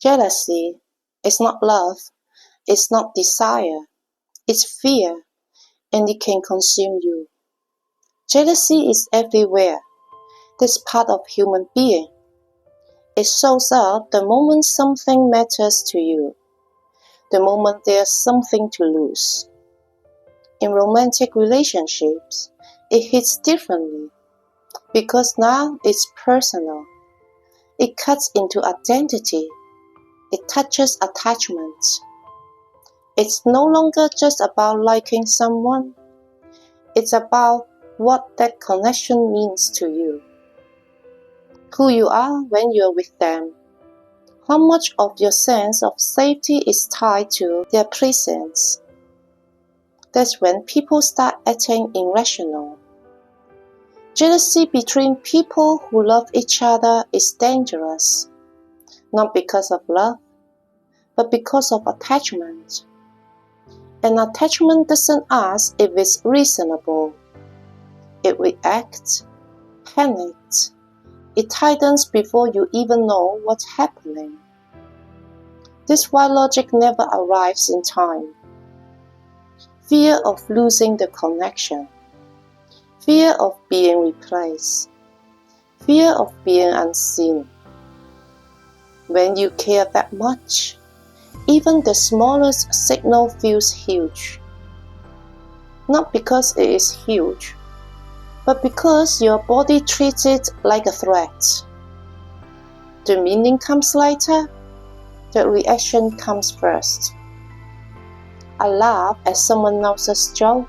Jealousy is not love, it's not desire, it's fear, and it can consume you. Jealousy is everywhere. This part of human being. It shows up the moment something matters to you, the moment there's something to lose. In romantic relationships, it hits differently because now it's personal. It cuts into identity. It touches attachment. It's no longer just about liking someone. It's about what that connection means to you. Who you are when you're with them. How much of your sense of safety is tied to their presence. That's when people start acting irrational. Jealousy between people who love each other is dangerous, not because of love, but because of attachment. And attachment doesn't ask if it's reasonable. It reacts, panics. It tightens before you even know what's happening. This is why logic never arrives in time. Fear of losing the connection. Fear of being replaced. Fear of being unseen. When you care that much, even the smallest signal feels huge. Not because it is huge, but because your body treats it like a threat. The meaning comes later, the reaction comes first. A laugh at someone else's joke,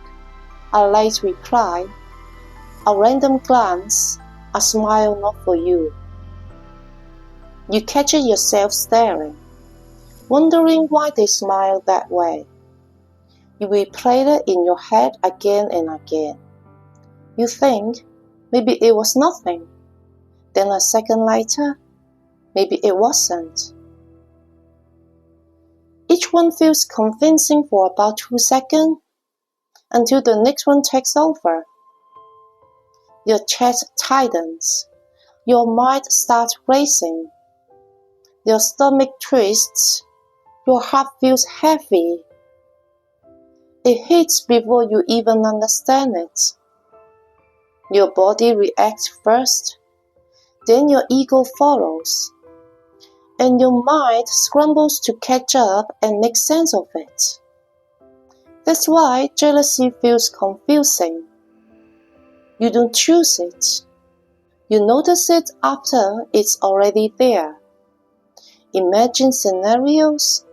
a late reply, a random glance, a smile not for you. You catch yourself staring, wondering why they smile that way. You replay it in your head again and again. You think, maybe it was nothing. Then a second later, maybe it wasn't. Each one feels convincing for about 2 seconds, until the next one takes over. Your chest tightens, your mind starts racing, your stomach twists, your heart feels heavy. It hits before you even understand it. Your body reacts first, then your ego follows, and your mind scrambles to catch up and make sense of it. That's why jealousy feels confusing. You don't choose it. You notice it after it's already there. Imagine scenarios,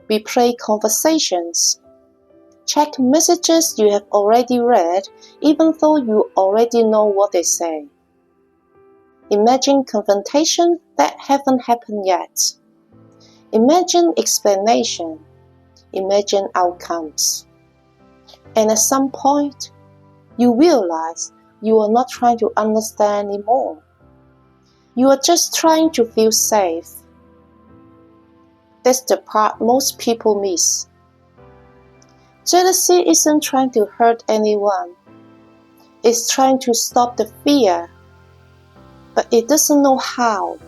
replay conversations, check messages you have already read even though you already know what they say. Imagine confrontation that haven't happened yet. Imagine explanation. Imagine outcomes. And at some point, you realize you are not trying to understand anymore. You are just trying to feel safe. That's the part most people miss. Jealousy isn't trying to hurt anyone. It's trying to stop the fear, but it doesn't know how.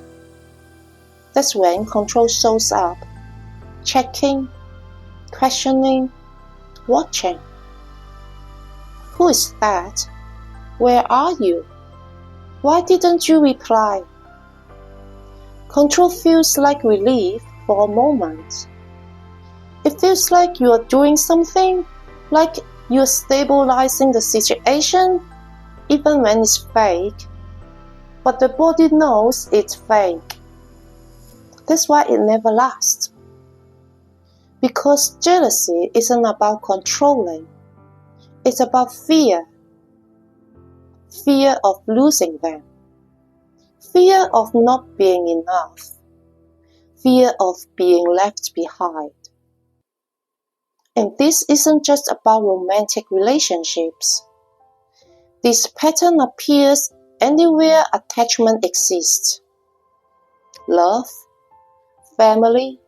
That's when control shows up, checking, questioning, watching. Who is that? Where are you? Why didn't you reply? Control feels like relief for a moment. It feels like you are doing something, like you are stabilizing the situation, even when it's fake. But the body knows it's fake. That's why it never lasts. Because jealousy isn't about controlling. It's about fear. Fear of losing them. Fear of not being enough. Fear of being left behind. And this isn't just about romantic relationships. This pattern appears anywhere attachment exists. Love, family,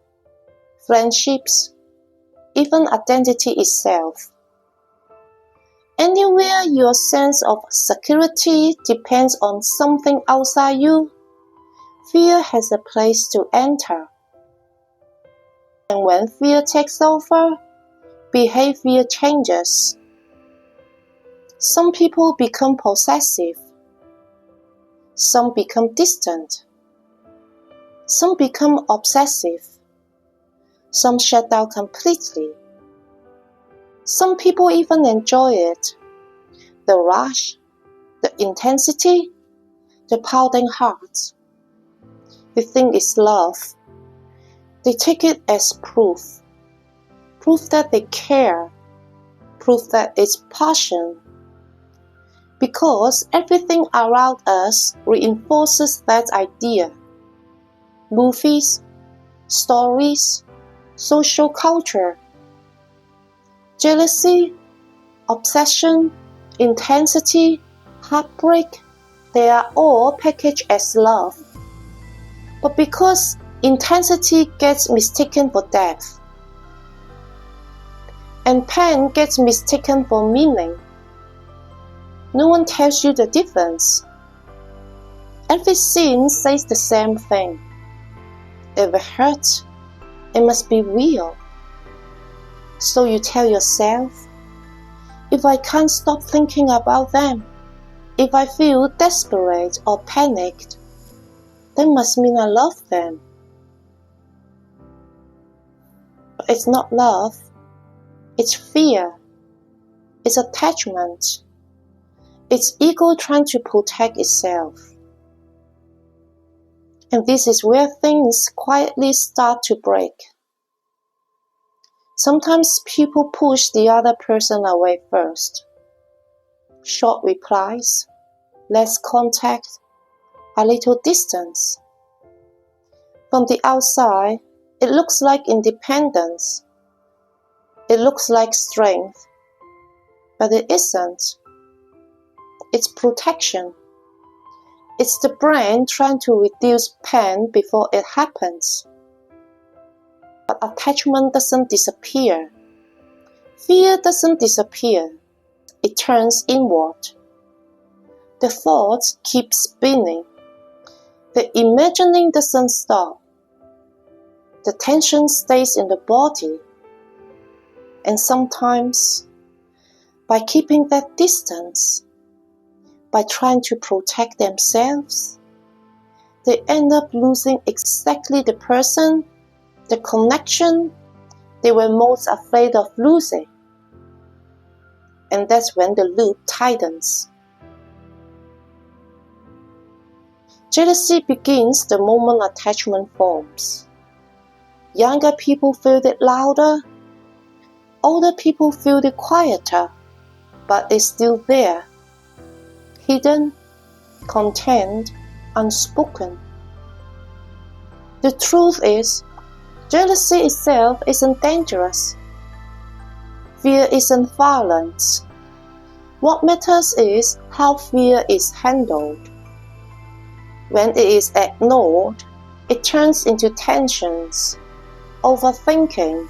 friendships, even identity itself. Anywhere your sense of security depends on something outside you, fear has a place to enter. And when fear takes over, behavior changes. Some people become possessive. Some become distant. Some become obsessive. Some shut down completely. Some people even enjoy it. The rush, the intensity, the pounding heart. They think it's love. They take it as proof. Proof that they care. Proof that it's passion. Because everything around us reinforces that idea. Movies, stories, social culture. Jealousy, obsession, intensity, heartbreak, they are all packaged as love. But because intensity gets mistaken for depth, and pain gets mistaken for meaning, no one tells you the difference. Every scene says the same thing. If it hurts, it must be real. So you tell yourself, if I can't stop thinking about them, if I feel desperate or panicked, that must mean I love them. But it's not love. It's fear. It's attachment. It's ego trying to protect itself. And this is where things quietly start to break. Sometimes people push the other person away first. Short replies, less contact, a little distance. From the outside, it looks like independence. It looks like strength. But it isn't. It's protection. It's the brain trying to reduce pain before it happens. But attachment doesn't disappear. Fear doesn't disappear. It turns inward. The thoughts keep spinning. The imagining doesn't stop. The tension stays in the body. And sometimes, by keeping that distance, by trying to protect themselves, they end up losing exactly the person, the connection they were most afraid of losing. And that's when the loop tightens. Jealousy begins the moment attachment forms. Younger people feel it louder. Older people feel it quieter, but it's still there. Hidden, contained, unspoken. The truth is, jealousy itself isn't dangerous. Fear isn't violence. What matters is how fear is handled. When it is ignored, it turns into tensions, overthinking,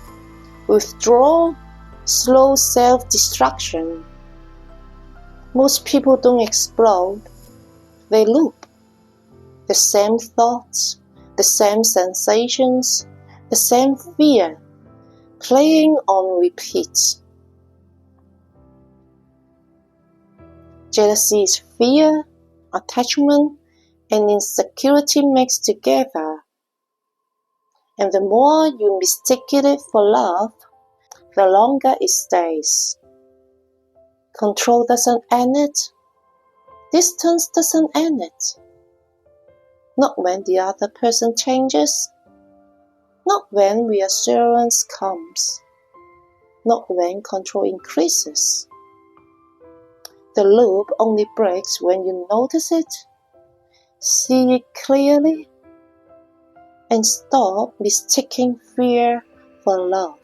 withdrawal, slow self-destruction. Most people don't explode, they loop. The same thoughts, the same sensations, the same fear, playing on repeat. Jealousy is fear, attachment, and insecurity mixed together. And the more you mistake it for love, the longer it stays. Control doesn't end it. Distance doesn't end it. Not when the other person changes. Not when reassurance comes. Not when control increases. The loop only breaks when you notice it, see it clearly, and stop mistaking fear for love.